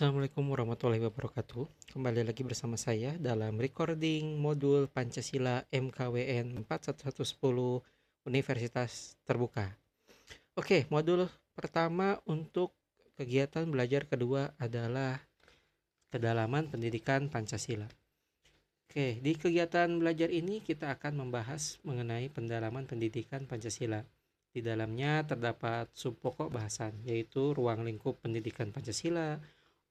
Assalamualaikum warahmatullahi wabarakatuh. Kembali lagi bersama saya dalam recording modul Pancasila MKWN 41110 Universitas Terbuka. Oke, modul pertama untuk kegiatan belajar kedua adalah kedalaman pendidikan Pancasila. Oke, di kegiatan belajar ini kita akan membahas mengenai pendalaman pendidikan Pancasila. Di dalamnya terdapat subpokok bahasan, yaitu ruang lingkup pendidikan Pancasila,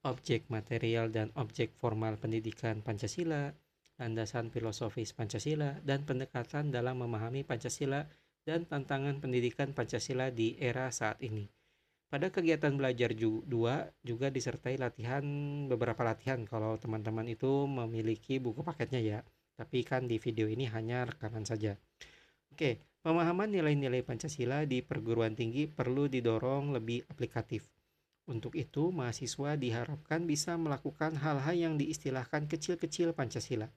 objek material dan objek formal pendidikan Pancasila, landasan filosofis Pancasila, dan pendekatan dalam memahami Pancasila dan tantangan pendidikan Pancasila di era saat ini. Pada kegiatan belajar 2 juga disertai beberapa latihan kalau teman-teman itu memiliki buku paketnya ya. Tapi kan di video ini hanya rekaman saja. Oke, pemahaman nilai-nilai Pancasila di perguruan tinggi perlu didorong lebih aplikatif. Untuk itu, mahasiswa diharapkan bisa melakukan hal-hal yang diistilahkan kecil-kecil Pancasila.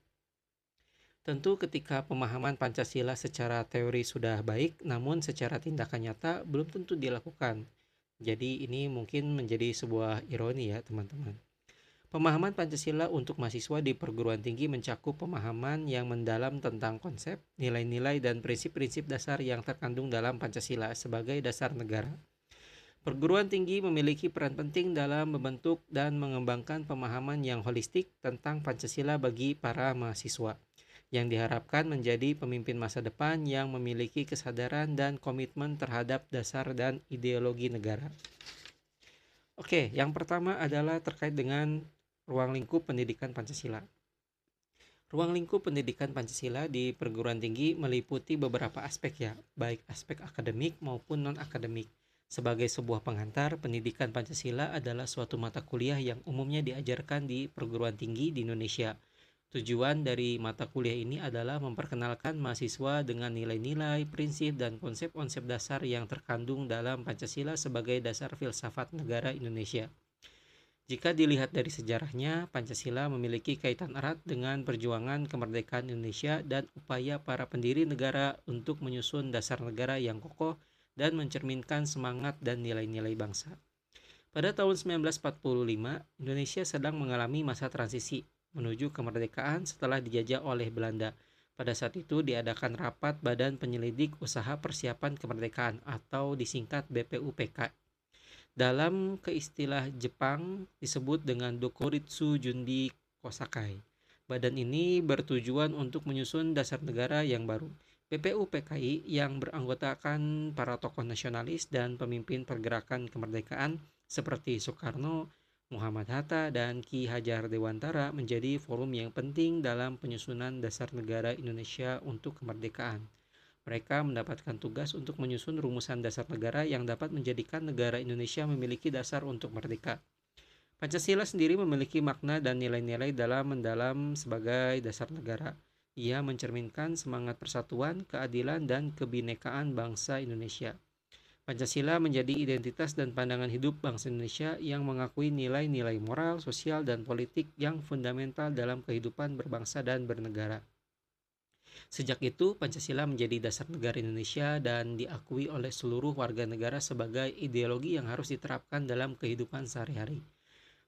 Tentu ketika pemahaman Pancasila secara teori sudah baik, namun secara tindakan nyata belum tentu dilakukan. Jadi ini mungkin menjadi sebuah ironi ya teman-teman. Pemahaman Pancasila untuk mahasiswa di perguruan tinggi mencakup pemahaman yang mendalam tentang konsep, nilai-nilai dan prinsip-prinsip dasar yang terkandung dalam Pancasila sebagai dasar negara. Perguruan tinggi memiliki peran penting dalam membentuk dan mengembangkan pemahaman yang holistik tentang Pancasila bagi para mahasiswa, yang diharapkan menjadi pemimpin masa depan yang memiliki kesadaran dan komitmen terhadap dasar dan ideologi negara. Oke, yang pertama adalah terkait dengan ruang lingkup pendidikan Pancasila. Ruang lingkup pendidikan Pancasila di perguruan tinggi meliputi beberapa aspek ya, baik aspek akademik maupun non-akademik. Sebagai sebuah pengantar, pendidikan Pancasila adalah suatu mata kuliah yang umumnya diajarkan di perguruan tinggi di Indonesia. Tujuan dari mata kuliah ini adalah memperkenalkan mahasiswa dengan nilai-nilai, prinsip, dan konsep-konsep dasar yang terkandung dalam Pancasila sebagai dasar filsafat negara Indonesia. Jika dilihat dari sejarahnya, Pancasila memiliki kaitan erat dengan perjuangan kemerdekaan Indonesia dan upaya para pendiri negara untuk menyusun dasar negara yang kokoh dan mencerminkan semangat dan nilai-nilai bangsa. Pada tahun 1945, Indonesia sedang mengalami masa transisi menuju kemerdekaan setelah dijajah oleh Belanda. Pada saat itu diadakan rapat Badan Penyelidik Usaha Persiapan Kemerdekaan atau disingkat BPUPK. Dalam keistilah Jepang disebut dengan Dokuritsu Jundi Kosakai. Badan ini bertujuan untuk menyusun dasar negara yang baru. BPUPKI yang beranggotakan para tokoh nasionalis dan pemimpin pergerakan kemerdekaan seperti Soekarno, Muhammad Hatta, dan Ki Hajar Dewantara menjadi forum yang penting dalam penyusunan dasar negara Indonesia untuk kemerdekaan. Mereka mendapatkan tugas untuk menyusun rumusan dasar negara yang dapat menjadikan negara Indonesia memiliki dasar untuk merdeka. Pancasila sendiri memiliki makna dan nilai-nilai dalam mendalam sebagai dasar negara. Ia mencerminkan semangat persatuan, keadilan, dan kebinekaan bangsa Indonesia. Pancasila menjadi identitas dan pandangan hidup bangsa Indonesia yang mengakui nilai-nilai moral, sosial, dan politik yang fundamental dalam kehidupan berbangsa dan bernegara. Sejak itu, Pancasila menjadi dasar negara Indonesia dan diakui oleh seluruh warga negara sebagai ideologi yang harus diterapkan dalam kehidupan sehari-hari.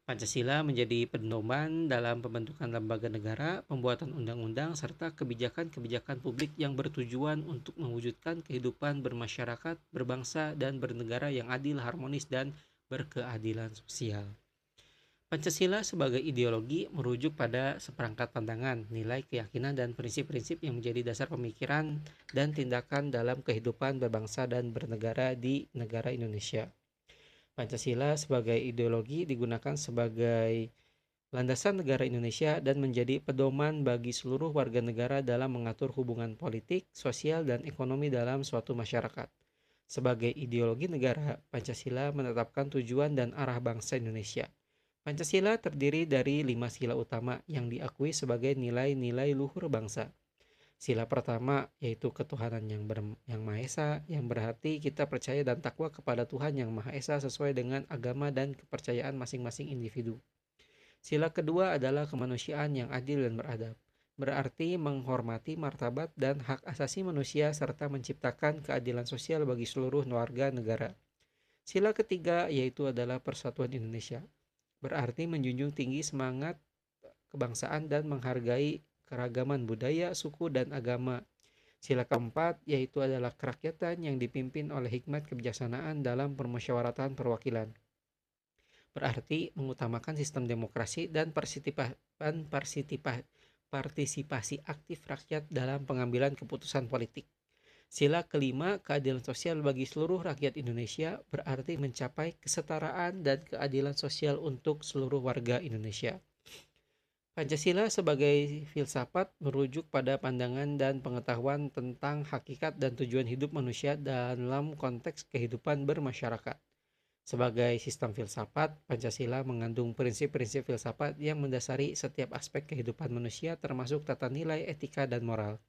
Pancasila menjadi pedoman dalam pembentukan lembaga negara, pembuatan undang-undang, serta kebijakan-kebijakan publik yang bertujuan untuk mewujudkan kehidupan bermasyarakat, berbangsa, dan bernegara yang adil, harmonis, dan berkeadilan sosial. Pancasila sebagai ideologi merujuk pada seperangkat pandangan, nilai, keyakinan, dan prinsip-prinsip yang menjadi dasar pemikiran dan tindakan dalam kehidupan berbangsa dan bernegara di negara Indonesia. Pancasila sebagai ideologi digunakan sebagai landasan negara Indonesia dan menjadi pedoman bagi seluruh warga negara dalam mengatur hubungan politik, sosial, dan ekonomi dalam suatu masyarakat. Sebagai ideologi negara, Pancasila menetapkan tujuan dan arah bangsa Indonesia. Pancasila terdiri dari 5 sila utama yang diakui sebagai nilai-nilai luhur bangsa. Sila pertama yaitu ketuhanan yang Maha Esa, yang berarti kita percaya dan takwa kepada Tuhan yang Maha Esa sesuai dengan agama dan kepercayaan masing-masing individu. Sila kedua adalah kemanusiaan yang adil dan beradab, berarti menghormati martabat dan hak asasi manusia serta menciptakan keadilan sosial bagi seluruh warga negara. Sila ketiga yaitu adalah persatuan Indonesia, berarti menjunjung tinggi semangat kebangsaan dan menghargai keragaman budaya, suku, dan agama. Sila keempat yaitu adalah kerakyatan yang dipimpin oleh hikmat kebijaksanaan dalam permusyawaratan perwakilan. Berarti mengutamakan sistem demokrasi dan partisipasi aktif rakyat dalam pengambilan keputusan politik. Sila kelima, keadilan sosial bagi seluruh rakyat Indonesia berarti mencapai kesetaraan dan keadilan sosial untuk seluruh warga Indonesia. Pancasila sebagai filsafat merujuk pada pandangan dan pengetahuan tentang hakikat dan tujuan hidup manusia dalam konteks kehidupan bermasyarakat. Sebagai sistem filsafat, Pancasila mengandung prinsip-prinsip filsafat yang mendasari setiap aspek kehidupan manusia termasuk tata nilai, etika, dan moral.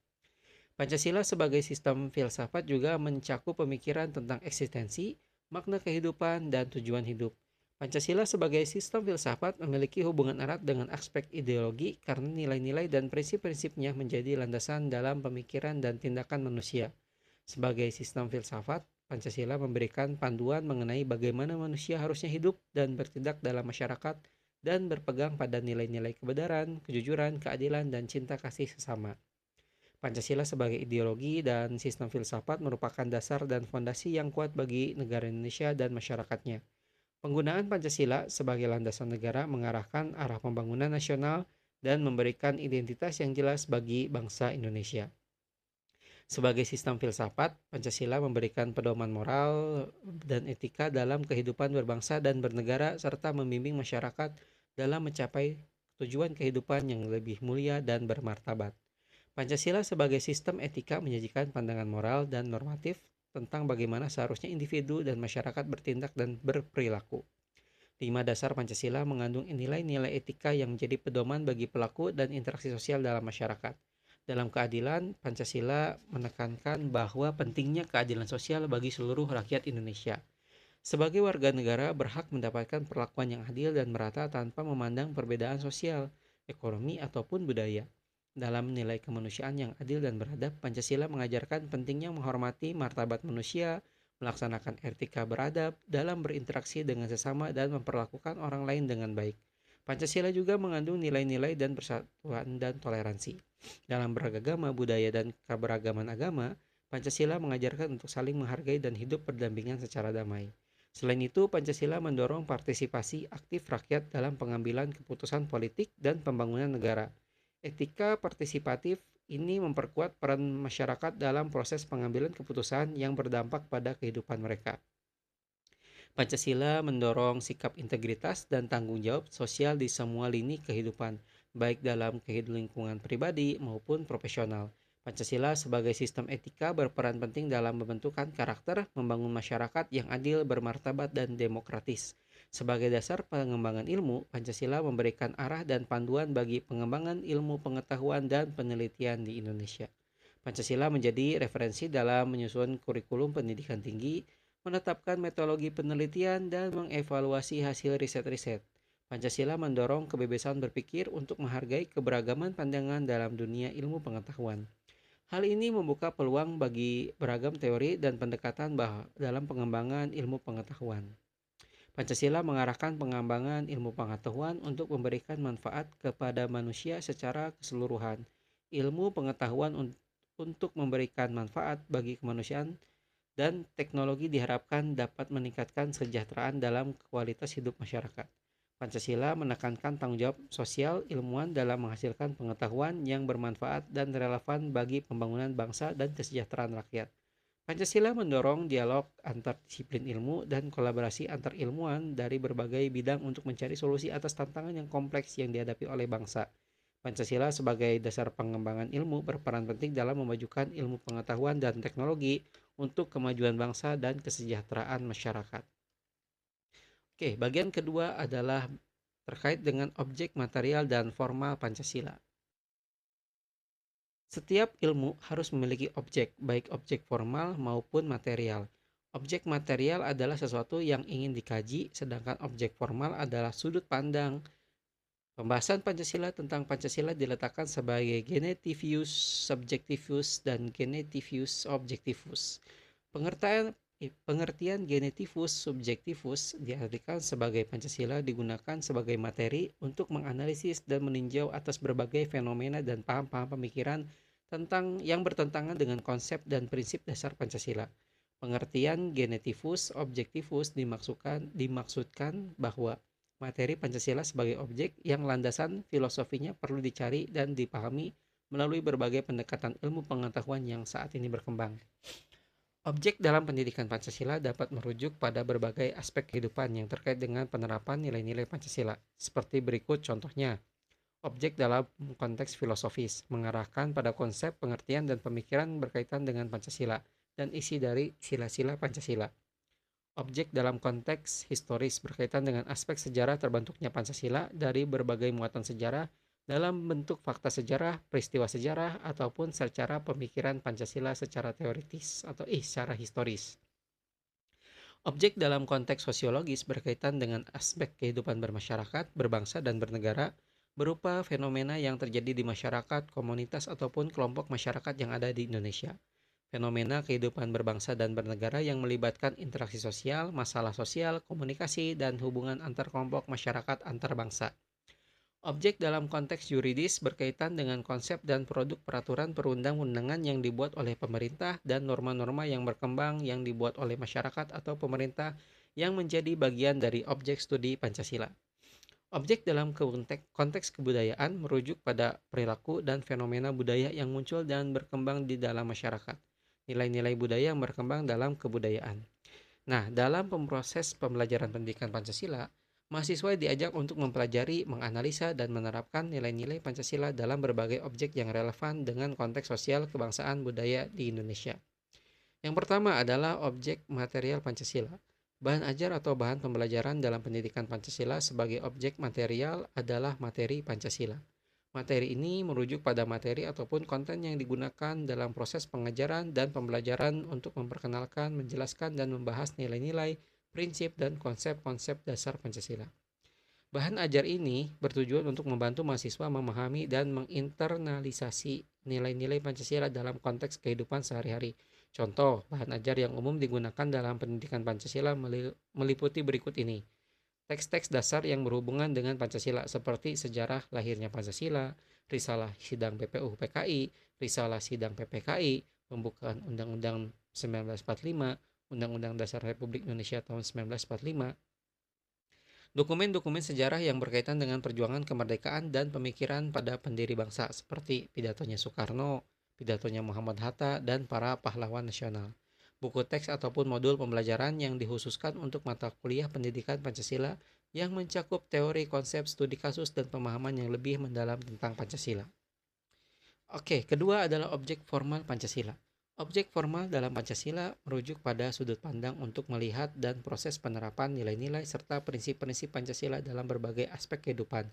Pancasila sebagai sistem filsafat juga mencakup pemikiran tentang eksistensi, makna kehidupan, dan tujuan hidup. Pancasila sebagai sistem filsafat memiliki hubungan erat dengan aspek ideologi karena nilai-nilai dan prinsip-prinsipnya menjadi landasan dalam pemikiran dan tindakan manusia. Sebagai sistem filsafat, Pancasila memberikan panduan mengenai bagaimana manusia harusnya hidup dan bertindak dalam masyarakat dan berpegang pada nilai-nilai kebenaran, kejujuran, keadilan, dan cinta kasih sesama. Pancasila sebagai ideologi dan sistem filsafat merupakan dasar dan fondasi yang kuat bagi negara Indonesia dan masyarakatnya. Penggunaan Pancasila sebagai landasan negara mengarahkan arah pembangunan nasional dan memberikan identitas yang jelas bagi bangsa Indonesia. Sebagai sistem filsafat, Pancasila memberikan pedoman moral dan etika dalam kehidupan berbangsa dan bernegara serta membimbing masyarakat dalam mencapai tujuan kehidupan yang lebih mulia dan bermartabat. Pancasila sebagai sistem etika menyajikan pandangan moral dan normatif tentang bagaimana seharusnya individu dan masyarakat bertindak dan berperilaku. 5 dasar Pancasila mengandung nilai-nilai etika yang menjadi pedoman bagi pelaku dan interaksi sosial dalam masyarakat. Dalam keadilan, Pancasila menekankan bahwa pentingnya keadilan sosial bagi seluruh rakyat Indonesia. Sebagai warga negara berhak mendapatkan perlakuan yang adil dan merata tanpa memandang perbedaan sosial, ekonomi, ataupun budaya. Dalam nilai kemanusiaan yang adil dan beradab, Pancasila mengajarkan pentingnya menghormati martabat manusia, melaksanakan etika beradab dalam berinteraksi dengan sesama dan memperlakukan orang lain dengan baik. Pancasila juga mengandung nilai-nilai dan persatuan dan toleransi. Dalam beragama, budaya, dan keberagaman agama, Pancasila mengajarkan untuk saling menghargai dan hidup berdampingan secara damai. Selain itu, Pancasila mendorong partisipasi aktif rakyat dalam pengambilan keputusan politik dan pembangunan negara. Etika partisipatif ini memperkuat peran masyarakat dalam proses pengambilan keputusan yang berdampak pada kehidupan mereka. Pancasila mendorong sikap integritas dan tanggung jawab sosial di semua lini kehidupan, baik dalam kehidupan lingkungan pribadi maupun profesional. Pancasila sebagai sistem etika berperan penting dalam membentukkan karakter, membangun masyarakat yang adil, bermartabat, dan demokratis. Sebagai dasar pengembangan ilmu, Pancasila memberikan arah dan panduan bagi pengembangan ilmu pengetahuan dan penelitian di Indonesia. Pancasila menjadi referensi dalam menyusun kurikulum pendidikan tinggi, menetapkan metodologi penelitian, dan mengevaluasi hasil riset-riset. Pancasila mendorong kebebasan berpikir untuk menghargai keberagaman pandangan dalam dunia ilmu pengetahuan. Hal ini membuka peluang bagi beragam teori dan pendekatan dalam pengembangan ilmu pengetahuan. Pancasila mengarahkan pengembangan ilmu pengetahuan untuk memberikan manfaat kepada manusia secara keseluruhan. Ilmu pengetahuan untuk memberikan manfaat bagi kemanusiaan dan teknologi diharapkan dapat meningkatkan kesejahteraan dalam kualitas hidup masyarakat. Pancasila menekankan tanggung jawab sosial ilmuwan dalam menghasilkan pengetahuan yang bermanfaat dan relevan bagi pembangunan bangsa dan kesejahteraan rakyat. Pancasila mendorong dialog antar disiplin ilmu dan kolaborasi antar ilmuwan dari berbagai bidang untuk mencari solusi atas tantangan yang kompleks yang dihadapi oleh bangsa. Pancasila sebagai dasar pengembangan ilmu berperan penting dalam memajukan ilmu pengetahuan dan teknologi untuk kemajuan bangsa dan kesejahteraan masyarakat. Oke, bagian kedua adalah terkait dengan objek material dan formal Pancasila. Setiap ilmu harus memiliki objek, baik objek formal maupun material. Objek material adalah sesuatu yang ingin dikaji, sedangkan objek formal adalah sudut pandang. Pembahasan Pancasila tentang Pancasila diletakkan sebagai genetivius subjectivus dan genetivius objectivus. Pengertian Pengertian genetivus subjektivus diartikan sebagai Pancasila digunakan sebagai materi untuk menganalisis dan meninjau atas berbagai fenomena dan paham-paham pemikiran tentang yang bertentangan dengan konsep dan prinsip dasar Pancasila. Pengertian genetivus objektivus dimaksudkan bahwa materi Pancasila sebagai objek yang landasan filosofinya perlu dicari dan dipahami melalui berbagai pendekatan ilmu pengetahuan yang saat ini berkembang. Objek dalam pendidikan Pancasila dapat merujuk pada berbagai aspek kehidupan yang terkait dengan penerapan nilai-nilai Pancasila. Seperti berikut contohnya. Objek dalam konteks filosofis mengarahkan pada konsep, pengertian, dan pemikiran berkaitan dengan Pancasila dan isi dari sila-sila Pancasila. Objek dalam konteks historis berkaitan dengan aspek sejarah terbentuknya Pancasila dari berbagai muatan sejarah dalam bentuk fakta sejarah, peristiwa sejarah, ataupun secara pemikiran Pancasila secara teoritis atau secara historis. Objek dalam konteks sosiologis berkaitan dengan aspek kehidupan bermasyarakat, berbangsa, dan bernegara, berupa fenomena yang terjadi di masyarakat, komunitas, ataupun kelompok masyarakat yang ada di Indonesia. Fenomena kehidupan berbangsa dan bernegara yang melibatkan interaksi sosial, masalah sosial, komunikasi, dan hubungan antar kelompok masyarakat antar bangsa. Objek dalam konteks yuridis berkaitan dengan konsep dan produk peraturan perundang-undangan yang dibuat oleh pemerintah dan norma-norma yang berkembang yang dibuat oleh masyarakat atau pemerintah yang menjadi bagian dari objek studi Pancasila. Objek dalam konteks kebudayaan merujuk pada perilaku dan fenomena budaya yang muncul dan berkembang di dalam masyarakat. Nilai-nilai budaya yang berkembang dalam kebudayaan. Nah, dalam proses pembelajaran pendidikan Pancasila, mahasiswa diajak untuk mempelajari, menganalisa, dan menerapkan nilai-nilai Pancasila dalam berbagai objek yang relevan dengan konteks sosial kebangsaan budaya di Indonesia. Yang pertama adalah objek material Pancasila. Bahan ajar atau bahan pembelajaran dalam pendidikan Pancasila sebagai objek material adalah materi Pancasila. Materi ini merujuk pada materi ataupun konten yang digunakan dalam proses pengajaran dan pembelajaran untuk memperkenalkan, menjelaskan, dan membahas nilai-nilai, prinsip, dan konsep-konsep dasar Pancasila. Bahan ajar ini bertujuan untuk membantu mahasiswa memahami dan menginternalisasi nilai-nilai Pancasila dalam konteks kehidupan sehari-hari. Contoh, bahan ajar yang umum digunakan dalam pendidikan Pancasila meliputi berikut ini. Teks-teks dasar yang berhubungan dengan Pancasila seperti sejarah lahirnya Pancasila, risalah sidang PPU PKI, risalah sidang PPKI, pembukaan Undang-Undang 1945, Undang-Undang Dasar Republik Indonesia tahun 1945, dokumen-dokumen sejarah yang berkaitan dengan perjuangan kemerdekaan dan pemikiran pada pendiri bangsa seperti pidatonya Soekarno, pidatonya Muhammad Hatta, dan para pahlawan nasional. Buku teks ataupun modul pembelajaran yang dikhususkan untuk mata kuliah pendidikan Pancasila yang mencakup teori, konsep, studi kasus, dan pemahaman yang lebih mendalam tentang Pancasila. Oke, kedua adalah objek formal Pancasila. Objek formal dalam Pancasila merujuk pada sudut pandang untuk melihat dan proses penerapan nilai-nilai serta prinsip-prinsip Pancasila dalam berbagai aspek kehidupan,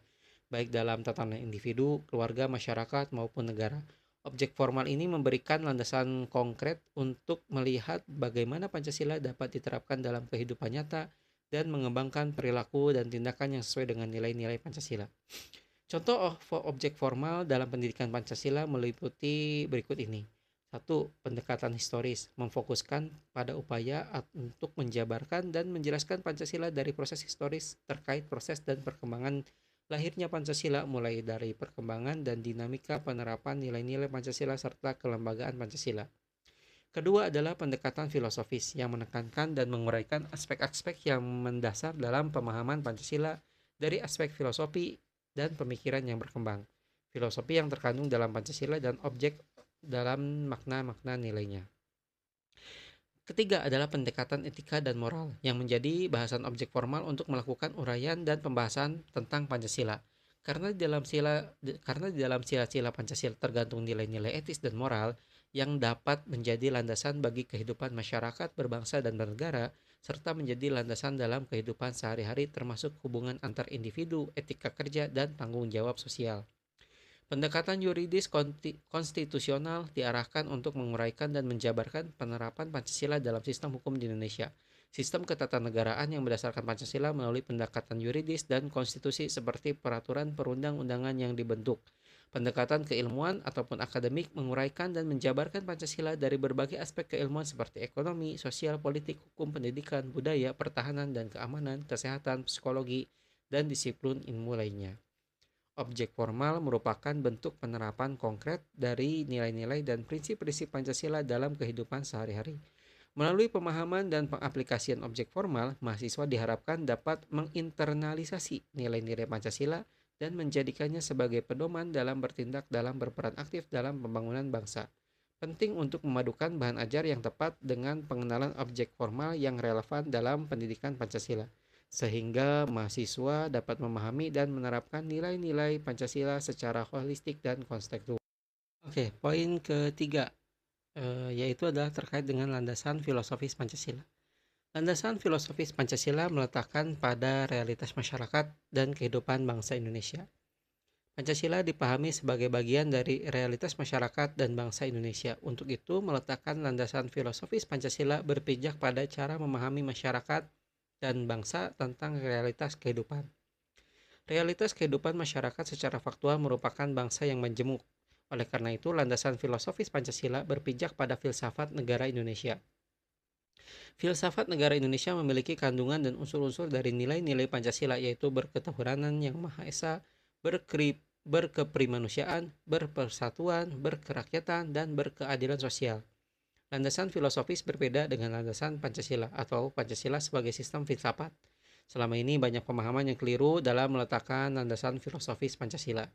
baik dalam tatanan individu, keluarga, masyarakat, maupun negara. Objek formal ini memberikan landasan konkret untuk melihat bagaimana Pancasila dapat diterapkan dalam kehidupan nyata dan mengembangkan perilaku dan tindakan yang sesuai dengan nilai-nilai Pancasila. Contoh objek formal dalam pendidikan Pancasila meliputi berikut ini. 1. Pendekatan historis, memfokuskan pada upaya untuk menjabarkan dan menjelaskan Pancasila dari proses historis terkait proses dan perkembangan lahirnya Pancasila mulai dari perkembangan dan dinamika penerapan nilai-nilai Pancasila serta kelembagaan Pancasila. Kedua adalah pendekatan filosofis yang menekankan dan menguraikan aspek-aspek yang mendasar dalam pemahaman Pancasila dari aspek filosofi dan pemikiran yang berkembang. Filosofi yang terkandung dalam Pancasila dan objek dalam makna-makna nilainya. Ketiga adalah pendekatan etika dan moral yang menjadi bahasan objek formal untuk melakukan uraian dan pembahasan tentang Pancasila. Karena di dalam sila-sila Pancasila tergantung nilai-nilai etis dan moral yang dapat menjadi landasan bagi kehidupan masyarakat berbangsa dan bernegara, serta menjadi landasan dalam kehidupan sehari-hari termasuk hubungan antar individu, etika kerja, dan tanggung jawab sosial. Pendekatan yuridis konstitusional diarahkan untuk menguraikan dan menjabarkan penerapan Pancasila dalam sistem hukum di Indonesia. Sistem ketatanegaraan yang berdasarkan Pancasila melalui pendekatan yuridis dan konstitusi seperti peraturan perundang-undangan yang dibentuk. Pendekatan keilmuan ataupun akademik menguraikan dan menjabarkan Pancasila dari berbagai aspek keilmuan seperti ekonomi, sosial, politik, hukum, pendidikan, budaya, pertahanan dan keamanan, kesehatan, psikologi, dan disiplin ilmu lainnya. Objek formal merupakan bentuk penerapan konkret dari nilai-nilai dan prinsip-prinsip Pancasila dalam kehidupan sehari-hari. Melalui pemahaman dan pengaplikasian objek formal, mahasiswa diharapkan dapat menginternalisasi nilai-nilai Pancasila dan menjadikannya sebagai pedoman dalam bertindak dalam berperan aktif dalam pembangunan bangsa. Penting untuk memadukan bahan ajar yang tepat dengan pengenalan objek formal yang relevan dalam pendidikan Pancasila, sehingga mahasiswa dapat memahami dan menerapkan nilai-nilai Pancasila secara holistik dan kontekstual. Oke, poin ketiga, yaitu adalah terkait dengan landasan filosofis Pancasila. Landasan filosofis Pancasila meletakkan pada realitas masyarakat dan kehidupan bangsa Indonesia. Pancasila dipahami sebagai bagian dari realitas masyarakat dan bangsa Indonesia. Untuk itu, meletakkan landasan filosofis Pancasila berpijak pada cara memahami masyarakat dan bangsa tentang realitas kehidupan. Realitas kehidupan masyarakat secara faktual merupakan bangsa yang majemuk. Oleh karena itu, landasan filosofis Pancasila berpijak pada filsafat negara Indonesia. Filsafat negara Indonesia memiliki kandungan dan unsur-unsur dari nilai-nilai Pancasila, yaitu berketuhanan yang Maha Esa, berkeprimanusiaan, berpersatuan, berkerakyatan, dan berkeadilan sosial. Landasan filosofis berbeda dengan landasan Pancasila atau Pancasila sebagai sistem filsafat. Selama ini banyak pemahaman yang keliru dalam meletakkan landasan filosofis Pancasila.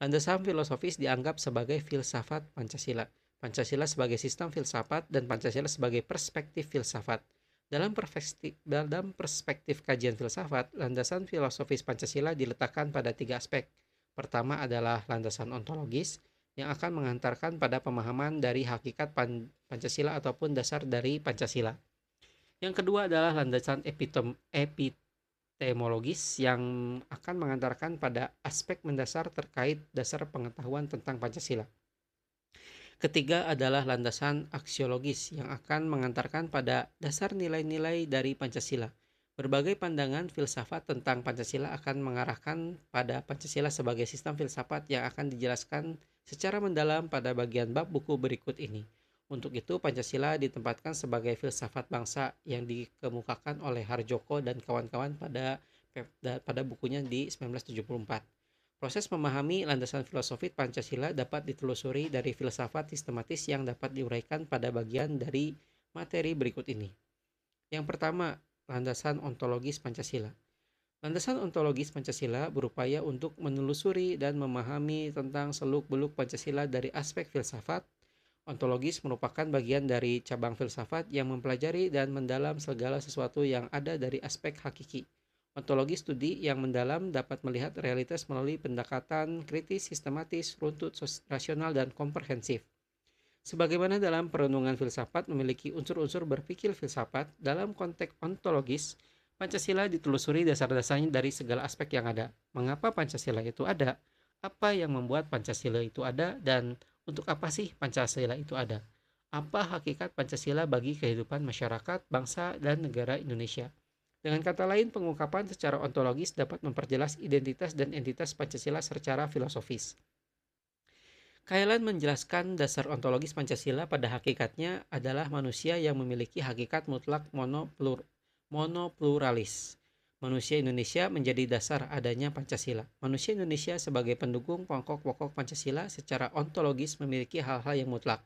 Landasan filosofis dianggap sebagai filsafat Pancasila. Pancasila sebagai sistem filsafat dan Pancasila sebagai perspektif filsafat. Dalam perspektif kajian filsafat, landasan filosofis Pancasila diletakkan pada 3 aspek. Pertama adalah landasan ontologis, yang akan mengantarkan pada pemahaman dari hakikat Pancasila ataupun dasar dari Pancasila. Yang kedua adalah landasan epistemologis, yang akan mengantarkan pada aspek mendasar terkait dasar pengetahuan tentang Pancasila. Ketiga adalah landasan aksiologis yang akan mengantarkan pada dasar nilai-nilai dari Pancasila. Berbagai pandangan filsafat tentang Pancasila akan mengarahkan pada Pancasila sebagai sistem filsafat yang akan dijelaskan secara mendalam pada bagian bab buku berikut ini. Untuk itu, Pancasila ditempatkan sebagai filsafat bangsa yang dikemukakan oleh Harjoko dan kawan-kawan pada bukunya di 1974. Proses memahami landasan filosofi Pancasila dapat ditelusuri dari filsafat sistematis yang dapat diuraikan pada bagian dari materi berikut ini. Yang pertama, landasan ontologis Pancasila. Landasan ontologis Pancasila berupaya untuk menelusuri dan memahami tentang seluk-beluk Pancasila dari aspek filsafat. Ontologis merupakan bagian dari cabang filsafat yang mempelajari dan mendalam segala sesuatu yang ada dari aspek hakiki. Ontologi studi yang mendalam dapat melihat realitas melalui pendekatan kritis, sistematis, runtut, rasional, dan komprehensif. Sebagaimana dalam perenungan filsafat memiliki unsur-unsur berpikir filsafat, dalam konteks ontologis, Pancasila ditelusuri dasar-dasarnya dari segala aspek yang ada. Mengapa Pancasila itu ada? Apa yang membuat Pancasila itu ada? Dan untuk apa sih Pancasila itu ada? Apa hakikat Pancasila bagi kehidupan masyarakat, bangsa, dan negara Indonesia? Dengan kata lain, pengungkapan secara ontologis dapat memperjelas identitas dan entitas Pancasila secara filosofis. Kailan menjelaskan dasar ontologis Pancasila pada hakikatnya adalah manusia yang memiliki hakikat mutlak monopluralis. Manusia Indonesia menjadi dasar adanya Pancasila. Manusia Indonesia sebagai pendukung pokok-pokok Pancasila secara ontologis memiliki hal-hal yang mutlak,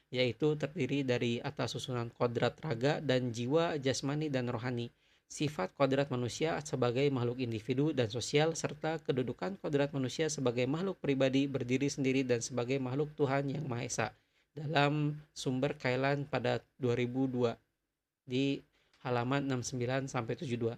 yaitu terdiri dari atas susunan kodrat raga dan jiwa, jasmani dan rohani, sifat kodrat manusia sebagai makhluk individu dan sosial, serta kedudukan kodrat manusia sebagai makhluk pribadi berdiri sendiri dan sebagai makhluk Tuhan yang Maha Esa, dalam sumber Kailan pada 2002 di halaman 69-72.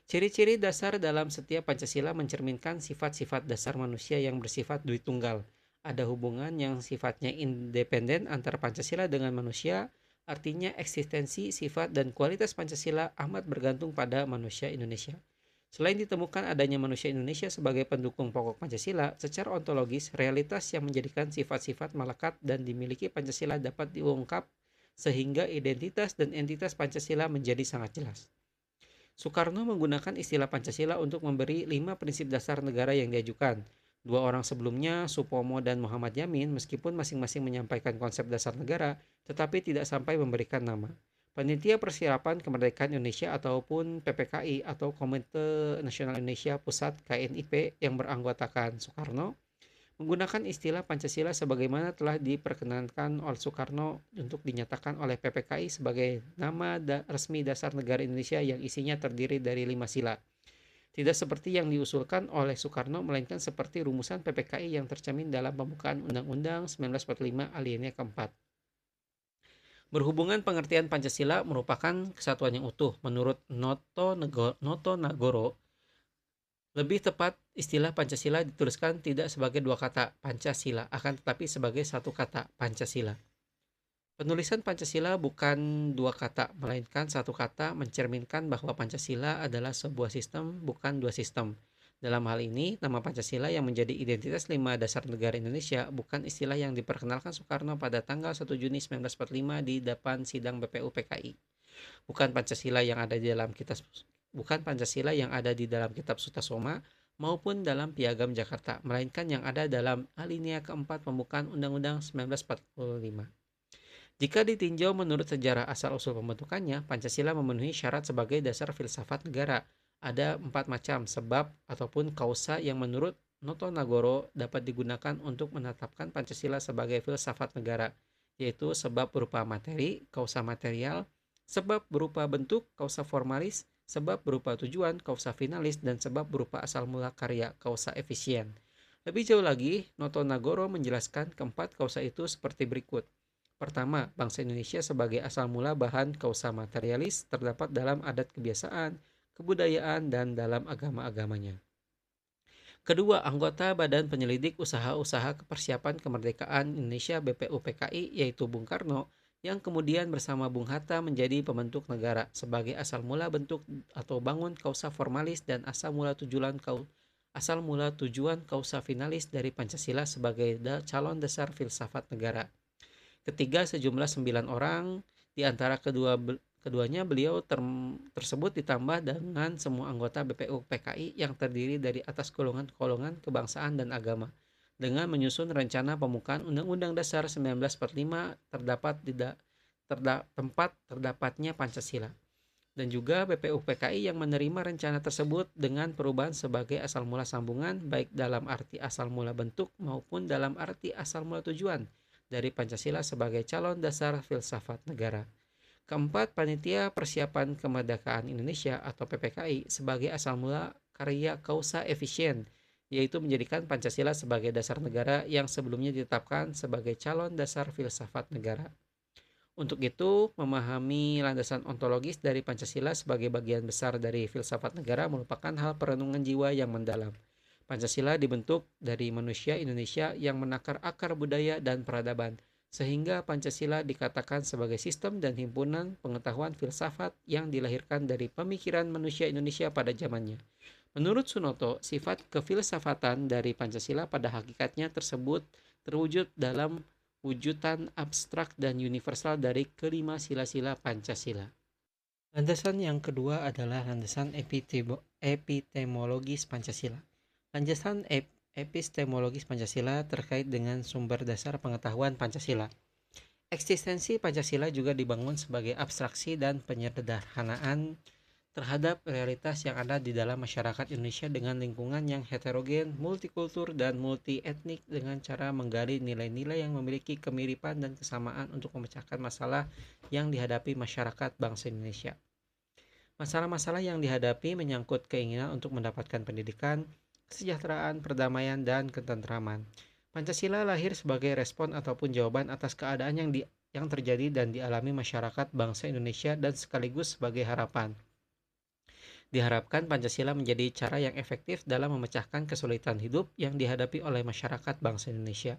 Ciri-ciri dasar dalam setiap Pancasila mencerminkan sifat-sifat dasar manusia yang bersifat Dwitunggal. Ada hubungan yang sifatnya independen antara Pancasila dengan manusia. Artinya eksistensi, sifat, dan kualitas Pancasila amat bergantung pada manusia Indonesia. Selain ditemukan adanya manusia Indonesia sebagai pendukung pokok Pancasila, secara ontologis, realitas yang menjadikan sifat-sifat melekat dan dimiliki Pancasila dapat diungkap sehingga identitas dan entitas Pancasila menjadi sangat jelas. Soekarno menggunakan istilah Pancasila untuk memberi 5 prinsip dasar negara yang diajukan. Dua orang sebelumnya, Supomo dan Muhammad Yamin, meskipun masing-masing menyampaikan konsep dasar negara, tetapi tidak sampai memberikan nama. Panitia Persiapan Kemerdekaan Indonesia ataupun PPKI atau Komite Nasional Indonesia Pusat KNIP yang beranggotakan Soekarno menggunakan istilah Pancasila sebagaimana telah diperkenankan oleh Soekarno untuk dinyatakan oleh PPKI sebagai nama resmi dasar negara Indonesia yang isinya terdiri dari 5 sila. Tidak seperti yang diusulkan oleh Soekarno, melainkan seperti rumusan PPKI yang tercermin dalam pembukaan Undang-Undang 1945 alinea keempat. Berhubungan pengertian Pancasila merupakan kesatuan yang utuh. Menurut Noto Nagoro, lebih tepat istilah Pancasila dituliskan tidak sebagai dua kata Pancasila, akan tetapi sebagai satu kata Pancasila. Penulisan Pancasila bukan dua kata, melainkan satu kata mencerminkan bahwa Pancasila adalah sebuah sistem, bukan dua sistem. Dalam hal ini, nama Pancasila yang menjadi identitas 5 dasar negara Indonesia bukan istilah yang diperkenalkan Soekarno pada tanggal 1 Juni 1945 di depan sidang BPU PKI. Bukan Pancasila yang ada di dalam kitab Sutasoma maupun dalam Piagam Jakarta, melainkan yang ada dalam alinea keempat pembukaan Undang-Undang 1945. Jika ditinjau menurut sejarah asal-usul pembentukannya, Pancasila memenuhi syarat sebagai dasar filsafat negara. Ada 4 macam sebab ataupun kausa yang menurut Noto Nagoro dapat digunakan untuk menetapkan Pancasila sebagai filsafat negara, yaitu sebab berupa materi, kausa material, sebab berupa bentuk, kausa formalis, sebab berupa tujuan, kausa finalis, dan sebab berupa asal mula karya, kausa efisien. Lebih jauh lagi, Noto Nagoro menjelaskan keempat kausa itu seperti berikut. Pertama, bangsa Indonesia sebagai asal mula bahan kausa materialis terdapat dalam adat kebiasaan, kebudayaan, dan dalam agama-agamanya. Kedua, anggota Badan Penyelidik Usaha-Usaha Persiapan Kemerdekaan Indonesia BPUPKI yaitu Bung Karno yang kemudian bersama Bung Hatta menjadi pembentuk negara sebagai asal mula bentuk atau bangun kausa formalis dan asal mula tujuan kausa finalis dari Pancasila sebagai calon dasar filsafat negara. Ketiga, sejumlah 9 orang, di antara keduanya beliau tersebut ditambah dengan semua anggota BPUPKI yang terdiri dari atas golongan-golongan kebangsaan dan agama. Dengan menyusun rencana pembukaan Undang-Undang Dasar 1945 tempat terdapatnya Pancasila. Dan juga BPUPKI yang menerima rencana tersebut dengan perubahan sebagai asal mula sambungan, baik dalam arti asal mula bentuk maupun dalam arti asal mula tujuan dari Pancasila sebagai calon dasar filsafat negara. Keempat, Panitia Persiapan Kemerdekaan Indonesia atau PPKI sebagai asal mula karya kausa efisien, yaitu menjadikan Pancasila sebagai dasar negara yang sebelumnya ditetapkan sebagai calon dasar filsafat negara. Untuk itu, memahami landasan ontologis dari Pancasila sebagai bagian besar dari filsafat negara merupakan hal perenungan jiwa yang mendalam. Pancasila dibentuk dari manusia Indonesia yang menakar akar budaya dan peradaban, sehingga Pancasila dikatakan sebagai sistem dan himpunan pengetahuan filsafat yang dilahirkan dari pemikiran manusia Indonesia pada zamannya. Menurut Sunoto, sifat kefilsafatan dari Pancasila pada hakikatnya tersebut terwujud dalam wujudan abstrak dan universal dari kelima sila-sila Pancasila. Landasan yang kedua adalah landasan epistemologis Pancasila. Landasan epistemologis Pancasila terkait dengan sumber dasar pengetahuan Pancasila. Eksistensi Pancasila juga dibangun sebagai abstraksi dan penyederhanaan terhadap realitas yang ada di dalam masyarakat Indonesia dengan lingkungan yang heterogen, multikultur, dan multietnik dengan cara menggali nilai-nilai yang memiliki kemiripan dan kesamaan untuk memecahkan masalah yang dihadapi masyarakat bangsa Indonesia. Masalah-masalah yang dihadapi menyangkut keinginan untuk mendapatkan pendidikan, kesejahteraan, perdamaian, dan ketentraman. Pancasila lahir sebagai respon ataupun jawaban atas keadaan yang terjadi dan dialami masyarakat bangsa Indonesia dan sekaligus sebagai harapan. Diharapkan Pancasila menjadi cara yang efektif dalam memecahkan kesulitan hidup yang dihadapi oleh masyarakat bangsa Indonesia.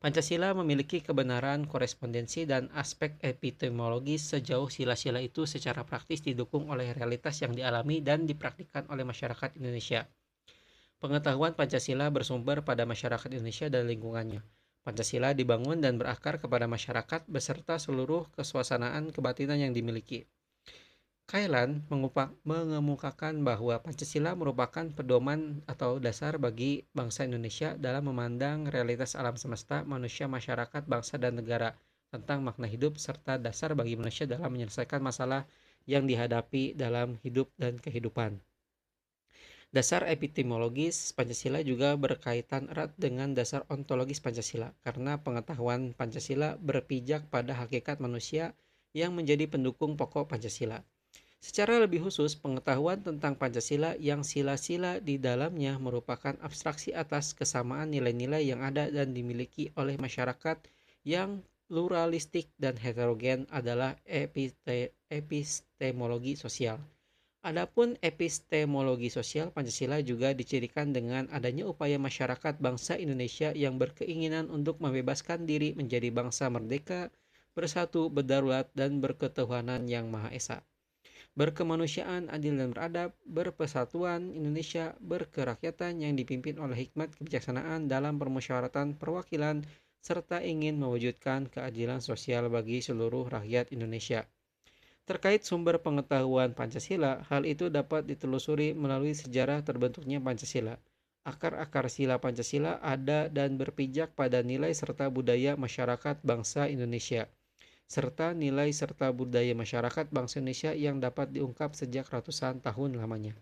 Pancasila memiliki kebenaran korespondensi dan aspek epistemologis sejauh sila-sila itu secara praktis didukung oleh realitas yang dialami dan dipraktikkan oleh masyarakat Indonesia. Pengetahuan Pancasila bersumber pada masyarakat Indonesia dan lingkungannya. Pancasila dibangun dan berakar kepada masyarakat beserta seluruh kesuasanaan kebatinan yang dimiliki. Kailan mengemukakan bahwa Pancasila merupakan pedoman atau dasar bagi bangsa Indonesia dalam memandang realitas alam semesta, manusia, masyarakat, bangsa, dan negara, tentang makna hidup serta dasar bagi manusia dalam menyelesaikan masalah yang dihadapi dalam hidup dan kehidupan. Dasar epistemologis Pancasila juga berkaitan erat dengan dasar ontologis Pancasila, karena pengetahuan Pancasila berpijak pada hakikat manusia yang menjadi pendukung pokok Pancasila. Secara lebih khusus, pengetahuan tentang Pancasila yang sila-sila di dalamnya merupakan abstraksi atas kesamaan nilai-nilai yang ada dan dimiliki oleh masyarakat yang pluralistik dan heterogen adalah epistemologi sosial. Adapun epistemologi sosial Pancasila juga dicirikan dengan adanya upaya masyarakat bangsa Indonesia yang berkeinginan untuk membebaskan diri menjadi bangsa merdeka, bersatu, berdaulat, dan berketuhanan yang Maha Esa. Berkemanusiaan, adil dan beradab, berpersatuan Indonesia, berkerakyatan yang dipimpin oleh hikmat kebijaksanaan dalam permusyawaratan perwakilan, serta ingin mewujudkan keadilan sosial bagi seluruh rakyat Indonesia. Terkait sumber pengetahuan Pancasila, hal itu dapat ditelusuri melalui sejarah terbentuknya Pancasila. Akar-akar sila Pancasila ada dan berpijak pada nilai serta budaya masyarakat bangsa Indonesia, serta nilai serta budaya masyarakat bangsa Indonesia yang dapat diungkap sejak ratusan tahun lamanya.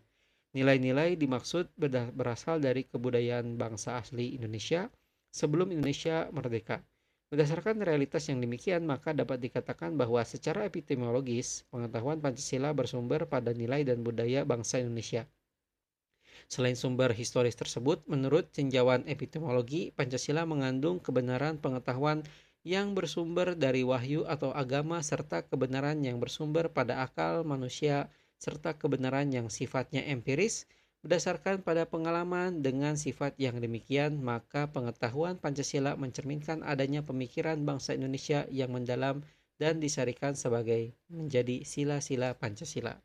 Nilai-nilai dimaksud berasal dari kebudayaan bangsa asli Indonesia sebelum Indonesia merdeka. Berdasarkan realitas yang demikian, maka dapat dikatakan bahwa secara epistemologis, pengetahuan Pancasila bersumber pada nilai dan budaya bangsa Indonesia. Selain sumber historis tersebut, menurut tinjauan epistemologi, Pancasila mengandung kebenaran pengetahuan yang bersumber dari wahyu atau agama, serta kebenaran yang bersumber pada akal manusia, serta kebenaran yang sifatnya empiris. Berdasarkan pada pengalaman dengan sifat yang demikian, maka pengetahuan Pancasila mencerminkan adanya pemikiran bangsa Indonesia yang mendalam dan disarikan sebagai menjadi sila-sila Pancasila.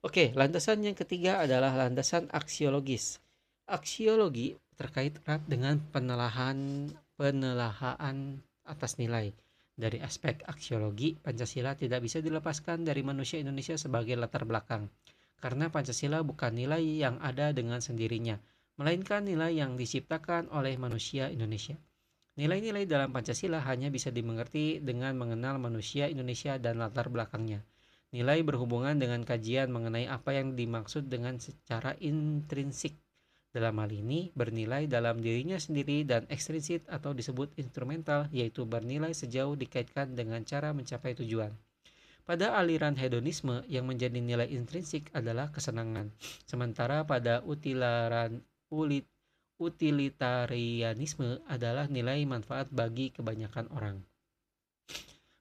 Oke, landasan yang ketiga adalah landasan aksiologis. Aksiologi terkait erat dengan penelahan atas nilai. Dari aspek aksiologi, Pancasila tidak bisa dilepaskan dari manusia Indonesia sebagai latar belakang. Karena Pancasila bukan nilai yang ada dengan sendirinya, melainkan nilai yang diciptakan oleh manusia Indonesia. Nilai-nilai dalam Pancasila hanya bisa dimengerti dengan mengenal manusia Indonesia dan latar belakangnya. Nilai berhubungan dengan kajian mengenai apa yang dimaksud dengan secara intrinsik. Dalam hal ini, bernilai dalam dirinya sendiri dan ekstrinsik atau disebut instrumental, yaitu bernilai sejauh dikaitkan dengan cara mencapai tujuan. Pada aliran hedonisme, yang menjadi nilai intrinsik adalah kesenangan, sementara pada utilitarianisme adalah nilai manfaat bagi kebanyakan orang.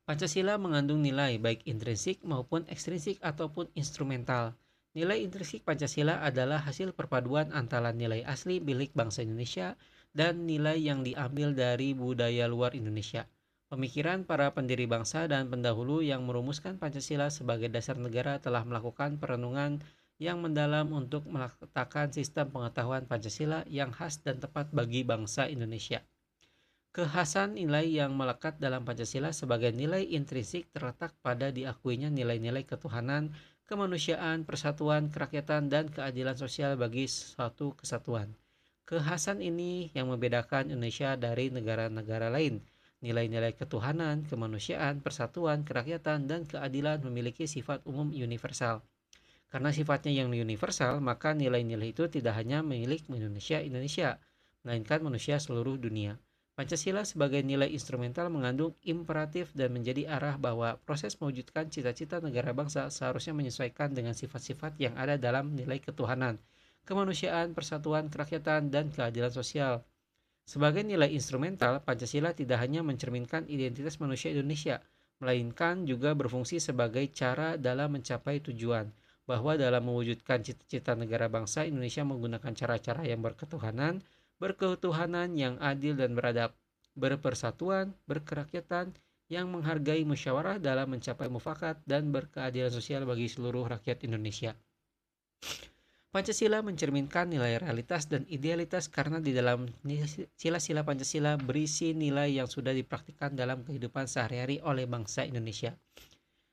Pancasila mengandung nilai baik intrinsik maupun ekstrinsik ataupun instrumental. Nilai intrinsik Pancasila adalah hasil perpaduan antara nilai asli milik bangsa Indonesia dan nilai yang diambil dari budaya luar Indonesia. Pemikiran para pendiri bangsa dan pendahulu yang merumuskan Pancasila sebagai dasar negara telah melakukan perenungan yang mendalam untuk meletakkan sistem pengetahuan Pancasila yang khas dan tepat bagi bangsa Indonesia. Kekhasan nilai yang melekat dalam Pancasila sebagai nilai intrinsik terletak pada diakuinya nilai-nilai ketuhanan, kemanusiaan, persatuan, kerakyatan, dan keadilan sosial bagi suatu kesatuan. Kekhasan ini yang membedakan Indonesia dari negara-negara lain. Nilai-nilai ketuhanan, kemanusiaan, persatuan, kerakyatan, dan keadilan memiliki sifat umum universal. Karena sifatnya yang universal, maka nilai-nilai itu tidak hanya milik Indonesia, melainkan manusia seluruh dunia. Pancasila sebagai nilai instrumental mengandung imperatif dan menjadi arah bahwa proses mewujudkan cita-cita negara bangsa seharusnya menyesuaikan dengan sifat-sifat yang ada dalam nilai ketuhanan, kemanusiaan, persatuan, kerakyatan, dan keadilan sosial. Sebagai nilai instrumental, Pancasila tidak hanya mencerminkan identitas manusia Indonesia, melainkan juga berfungsi sebagai cara dalam mencapai tujuan, bahwa dalam mewujudkan cita-cita negara bangsa Indonesia menggunakan cara-cara yang berketuhanan yang adil dan beradab, berpersatuan, berkerakyatan, yang menghargai musyawarah dalam mencapai mufakat, dan berkeadilan sosial bagi seluruh rakyat Indonesia. Pancasila mencerminkan nilai realitas dan idealitas karena di dalam sila-sila Pancasila berisi nilai yang sudah dipraktikkan dalam kehidupan sehari-hari oleh bangsa Indonesia.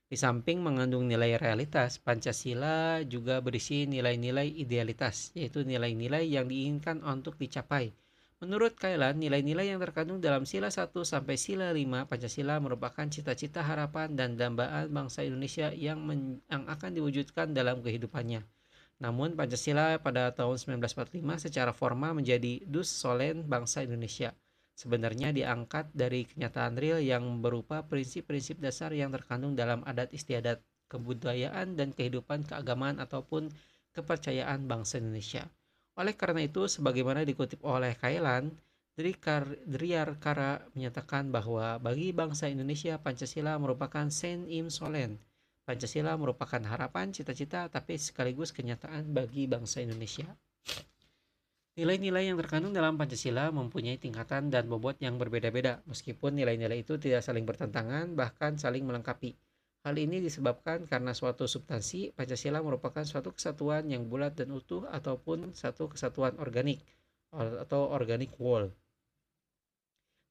Di samping mengandung nilai realitas, Pancasila juga berisi nilai-nilai idealitas, yaitu nilai-nilai yang diinginkan untuk dicapai. Menurut Kailan, nilai-nilai yang terkandung dalam sila 1 sampai sila 5 Pancasila merupakan cita-cita, harapan, dan dambaan bangsa Indonesia yang akan diwujudkan dalam kehidupannya. Namun Pancasila pada tahun 1945 secara formal menjadi Dus Solen bangsa Indonesia. Sebenarnya diangkat dari kenyataan real yang berupa prinsip-prinsip dasar yang terkandung dalam adat istiadat, kebudayaan, dan kehidupan keagamaan ataupun kepercayaan bangsa Indonesia. Oleh karena itu, sebagaimana dikutip oleh Kailan, Driarkara menyatakan bahwa bagi bangsa Indonesia, Pancasila merupakan Sen Im Solen. Pancasila merupakan harapan, cita-cita, tapi sekaligus kenyataan bagi bangsa Indonesia. Nilai-nilai yang terkandung dalam Pancasila mempunyai tingkatan dan bobot yang berbeda-beda, meskipun nilai-nilai itu tidak saling bertentangan, bahkan saling melengkapi. Hal ini disebabkan karena suatu substansi, Pancasila merupakan suatu kesatuan yang bulat dan utuh ataupun satu kesatuan organik atau organic whole.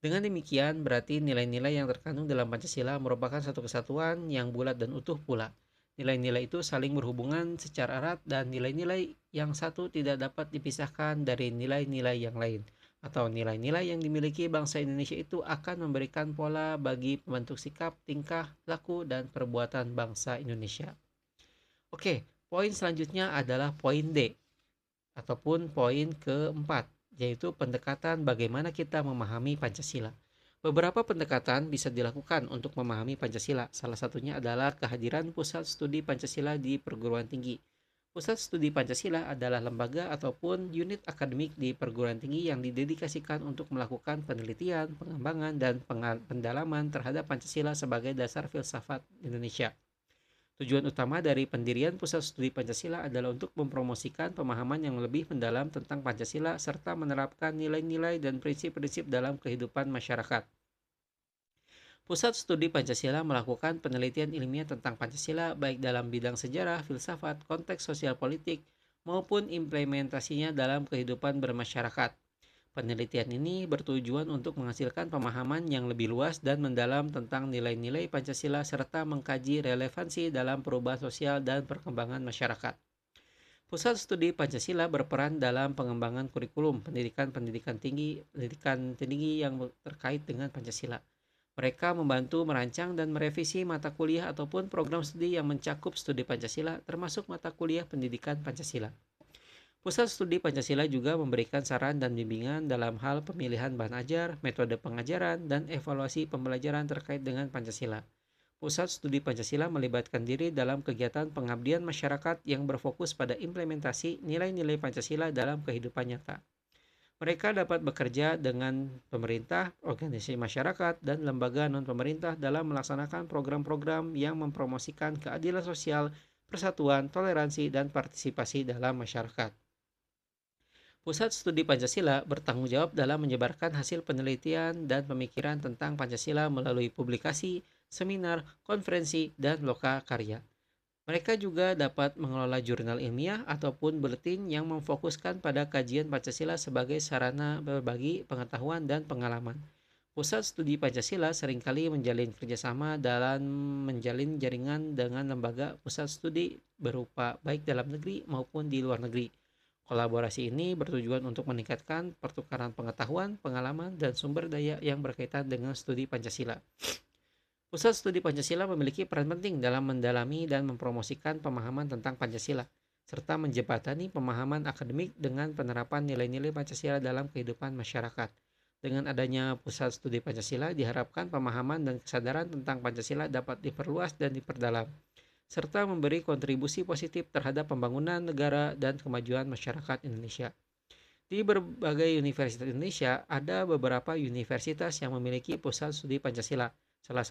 Dengan demikian, berarti nilai-nilai yang terkandung dalam Pancasila merupakan satu kesatuan yang bulat dan utuh pula. Nilai-nilai itu saling berhubungan secara erat dan nilai-nilai yang satu tidak dapat dipisahkan dari nilai-nilai yang lain. Atau nilai-nilai yang dimiliki bangsa Indonesia itu akan memberikan pola bagi pembentuk sikap, tingkah, laku, dan perbuatan bangsa Indonesia. Oke, poin selanjutnya adalah poin D, ataupun poin keempat, yaitu pendekatan bagaimana kita memahami Pancasila. Beberapa pendekatan bisa dilakukan untuk memahami Pancasila. Salah satunya adalah kehadiran Pusat Studi Pancasila di perguruan tinggi. Pusat Studi Pancasila adalah lembaga ataupun unit akademik di perguruan tinggi yang didedikasikan untuk melakukan penelitian, pengembangan, dan pendalaman terhadap Pancasila sebagai dasar filsafat Indonesia. Tujuan utama dari pendirian Pusat Studi Pancasila adalah untuk mempromosikan pemahaman yang lebih mendalam tentang Pancasila serta menerapkan nilai-nilai dan prinsip-prinsip dalam kehidupan masyarakat. Pusat Studi Pancasila melakukan penelitian ilmiah tentang Pancasila baik dalam bidang sejarah, filsafat, konteks sosial politik, maupun implementasinya dalam kehidupan bermasyarakat. Penelitian ini bertujuan untuk menghasilkan pemahaman yang lebih luas dan mendalam tentang nilai-nilai Pancasila serta mengkaji relevansi dalam perubahan sosial dan perkembangan masyarakat. Pusat Studi Pancasila berperan dalam pengembangan kurikulum pendidikan tinggi yang terkait dengan Pancasila. Mereka membantu merancang dan merevisi mata kuliah ataupun program studi yang mencakup studi Pancasila, termasuk mata kuliah pendidikan Pancasila. Pusat Studi Pancasila juga memberikan saran dan bimbingan dalam hal pemilihan bahan ajar, metode pengajaran, dan evaluasi pembelajaran terkait dengan Pancasila. Pusat Studi Pancasila melibatkan diri dalam kegiatan pengabdian masyarakat yang berfokus pada implementasi nilai-nilai Pancasila dalam kehidupan nyata. Mereka dapat bekerja dengan pemerintah, organisasi masyarakat, dan lembaga non-pemerintah dalam melaksanakan program-program yang mempromosikan keadilan sosial, persatuan, toleransi, dan partisipasi dalam masyarakat. Pusat Studi Pancasila bertanggung jawab dalam menyebarkan hasil penelitian dan pemikiran tentang Pancasila melalui publikasi, seminar, konferensi, dan lokakarya. Mereka juga dapat mengelola jurnal ilmiah ataupun buletin yang memfokuskan pada kajian Pancasila sebagai sarana berbagi pengetahuan dan pengalaman. Pusat Studi Pancasila seringkali menjalin kerjasama dalam menjalin jaringan dengan lembaga pusat studi berupa baik dalam negeri maupun di luar negeri. Kolaborasi ini bertujuan untuk meningkatkan pertukaran pengetahuan, pengalaman, dan sumber daya yang berkaitan dengan studi Pancasila. Pusat Studi Pancasila memiliki peran penting dalam mendalami dan mempromosikan pemahaman tentang Pancasila, serta menjembatani pemahaman akademik dengan penerapan nilai-nilai Pancasila dalam kehidupan masyarakat. Dengan adanya Pusat Studi Pancasila, diharapkan pemahaman dan kesadaran tentang Pancasila dapat diperluas dan diperdalam, serta memberi kontribusi positif terhadap pembangunan negara dan kemajuan masyarakat Indonesia. Di berbagai universitas Indonesia, ada beberapa universitas yang memiliki pusat studi Pancasila. Salah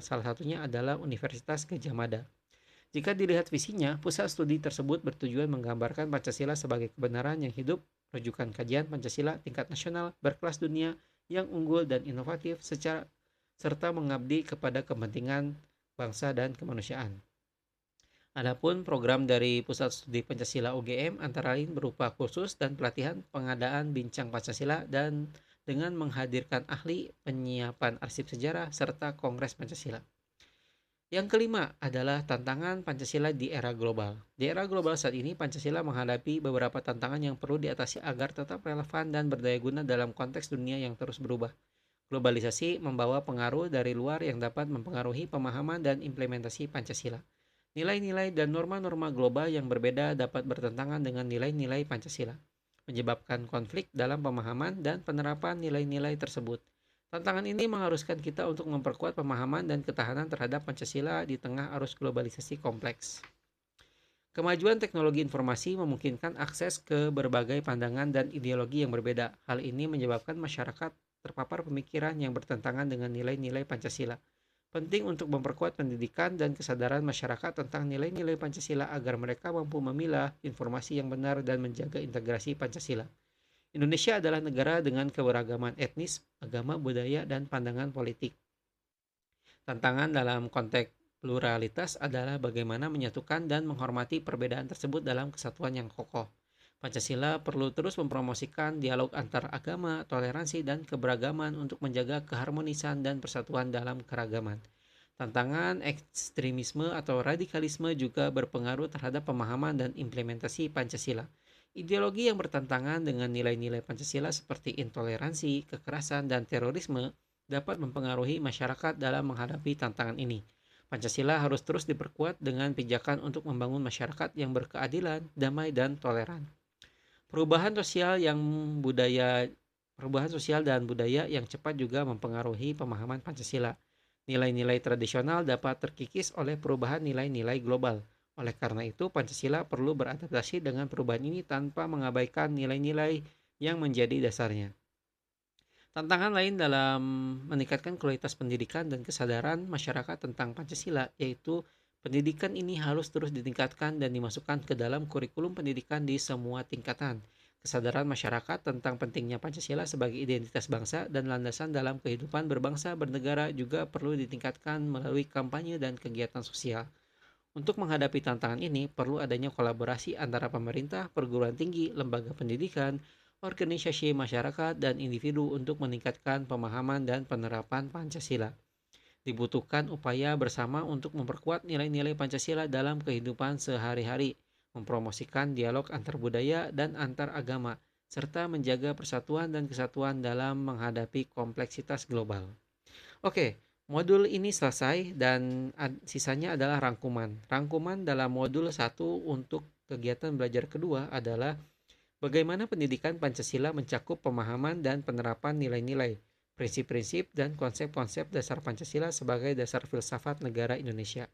satunya adalah Universitas Gadjah Mada. Jika dilihat visinya, pusat studi tersebut bertujuan menggambarkan Pancasila sebagai kebenaran yang hidup, rujukan kajian Pancasila tingkat nasional berkelas dunia yang unggul dan inovatif serta mengabdi kepada kepentingan bangsa dan kemanusiaan. Adapun program dari Pusat Studi Pancasila UGM antara lain berupa kursus dan pelatihan pengadaan bincang Pancasila dan dengan menghadirkan ahli, penyiapan arsip sejarah, serta Kongres Pancasila. Yang kelima adalah tantangan Pancasila di era global. Di era global saat ini, Pancasila menghadapi beberapa tantangan yang perlu diatasi agar tetap relevan dan berdaya guna dalam konteks dunia yang terus berubah. Globalisasi membawa pengaruh dari luar yang dapat mempengaruhi pemahaman dan implementasi Pancasila. Nilai-nilai dan norma-norma global yang berbeda dapat bertentangan dengan nilai-nilai Pancasila, menyebabkan konflik dalam pemahaman dan penerapan nilai-nilai tersebut. Tantangan ini mengharuskan kita untuk memperkuat pemahaman dan ketahanan terhadap Pancasila di tengah arus globalisasi kompleks. Kemajuan teknologi informasi memungkinkan akses ke berbagai pandangan dan ideologi yang berbeda. Hal ini menyebabkan masyarakat terpapar pemikiran yang bertentangan dengan nilai-nilai Pancasila. Penting untuk memperkuat pendidikan dan kesadaran masyarakat tentang nilai-nilai Pancasila agar mereka mampu memilah informasi yang benar dan menjaga integrasi Pancasila. Indonesia adalah negara dengan keberagaman etnis, agama, budaya, dan pandangan politik. Tantangan dalam konteks pluralitas adalah bagaimana menyatukan dan menghormati perbedaan tersebut dalam kesatuan yang kokoh. Pancasila perlu terus mempromosikan dialog antar agama, toleransi, dan keberagaman untuk menjaga keharmonisan dan persatuan dalam keragaman. Tantangan ekstremisme atau radikalisme juga berpengaruh terhadap pemahaman dan implementasi Pancasila. Ideologi yang bertentangan dengan nilai-nilai Pancasila seperti intoleransi, kekerasan, dan terorisme dapat mempengaruhi masyarakat dalam menghadapi tantangan ini. Pancasila harus terus diperkuat dengan pijakan untuk membangun masyarakat yang berkeadilan, damai, dan toleran. Perubahan sosial yang budaya Perubahan sosial dan budaya yang cepat juga mempengaruhi pemahaman Pancasila. Nilai-nilai tradisional dapat terkikis oleh perubahan nilai-nilai global. Oleh karena itu, Pancasila perlu beradaptasi dengan perubahan ini tanpa mengabaikan nilai-nilai yang menjadi dasarnya. Tantangan lain dalam meningkatkan kualitas pendidikan dan kesadaran masyarakat tentang Pancasila, yaitu pendidikan ini harus terus ditingkatkan dan dimasukkan ke dalam kurikulum pendidikan di semua tingkatan. Kesadaran masyarakat tentang pentingnya Pancasila sebagai identitas bangsa dan landasan dalam kehidupan berbangsa bernegara juga perlu ditingkatkan melalui kampanye dan kegiatan sosial. Untuk menghadapi tantangan ini, perlu adanya kolaborasi antara pemerintah, perguruan tinggi, lembaga pendidikan, organisasi masyarakat, dan individu untuk meningkatkan pemahaman dan penerapan Pancasila. Dibutuhkan upaya bersama untuk memperkuat nilai-nilai Pancasila dalam kehidupan sehari-hari, mempromosikan dialog antar budaya dan antar agama, serta menjaga persatuan dan kesatuan dalam menghadapi kompleksitas global. Oke, modul ini selesai dan sisanya adalah rangkuman. Rangkuman dalam modul 1 untuk kegiatan belajar kedua adalah bagaimana pendidikan Pancasila mencakup pemahaman dan penerapan nilai-nilai, prinsip-prinsip, dan konsep-konsep dasar Pancasila sebagai dasar filsafat negara Indonesia.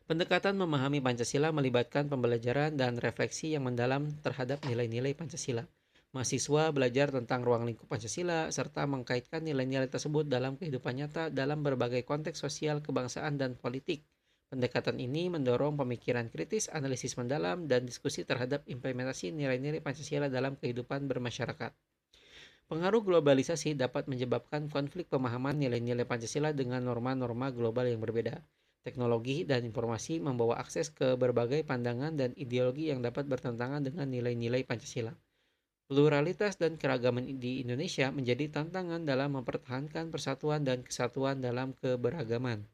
Pendekatan memahami Pancasila melibatkan pembelajaran dan refleksi yang mendalam terhadap nilai-nilai Pancasila. Mahasiswa belajar tentang ruang lingkup Pancasila serta mengkaitkan nilai-nilai tersebut dalam kehidupan nyata dalam berbagai konteks sosial, kebangsaan, dan politik. Pendekatan ini mendorong pemikiran kritis, analisis mendalam, dan diskusi terhadap implementasi nilai-nilai Pancasila dalam kehidupan bermasyarakat. Pengaruh globalisasi dapat menyebabkan konflik pemahaman nilai-nilai Pancasila dengan norma-norma global yang berbeda. Teknologi dan informasi membawa akses ke berbagai pandangan dan ideologi yang dapat bertentangan dengan nilai-nilai Pancasila. Pluralitas dan keragaman di Indonesia menjadi tantangan dalam mempertahankan persatuan dan kesatuan dalam keberagaman.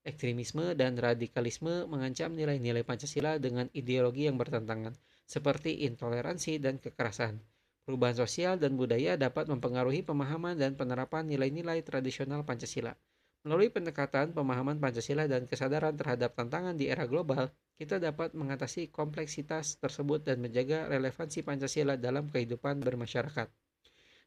Ekstremisme dan radikalisme mengancam nilai-nilai Pancasila dengan ideologi yang bertentangan, seperti intoleransi dan kekerasan. Perubahan sosial dan budaya dapat mempengaruhi pemahaman dan penerapan nilai-nilai tradisional Pancasila. Melalui pendekatan pemahaman Pancasila dan kesadaran terhadap tantangan di era global, kita dapat mengatasi kompleksitas tersebut dan menjaga relevansi Pancasila dalam kehidupan bermasyarakat.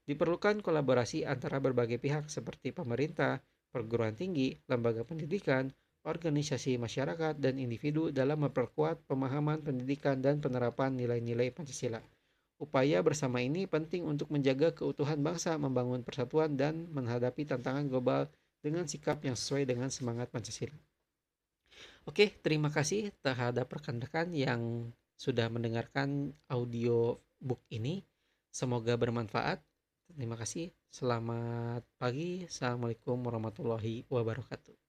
Diperlukan kolaborasi antara berbagai pihak seperti pemerintah, perguruan tinggi, lembaga pendidikan, organisasi masyarakat, dan individu dalam memperkuat pemahaman pendidikan dan penerapan nilai-nilai Pancasila. Upaya bersama ini penting untuk menjaga keutuhan bangsa, membangun persatuan, dan menghadapi tantangan global dengan sikap yang sesuai dengan semangat Pancasila. Oke, terima kasih terhadap rekan-rekan yang sudah mendengarkan audio book ini. Semoga bermanfaat. Terima kasih. Selamat pagi. Assalamualaikum warahmatullahi wabarakatuh.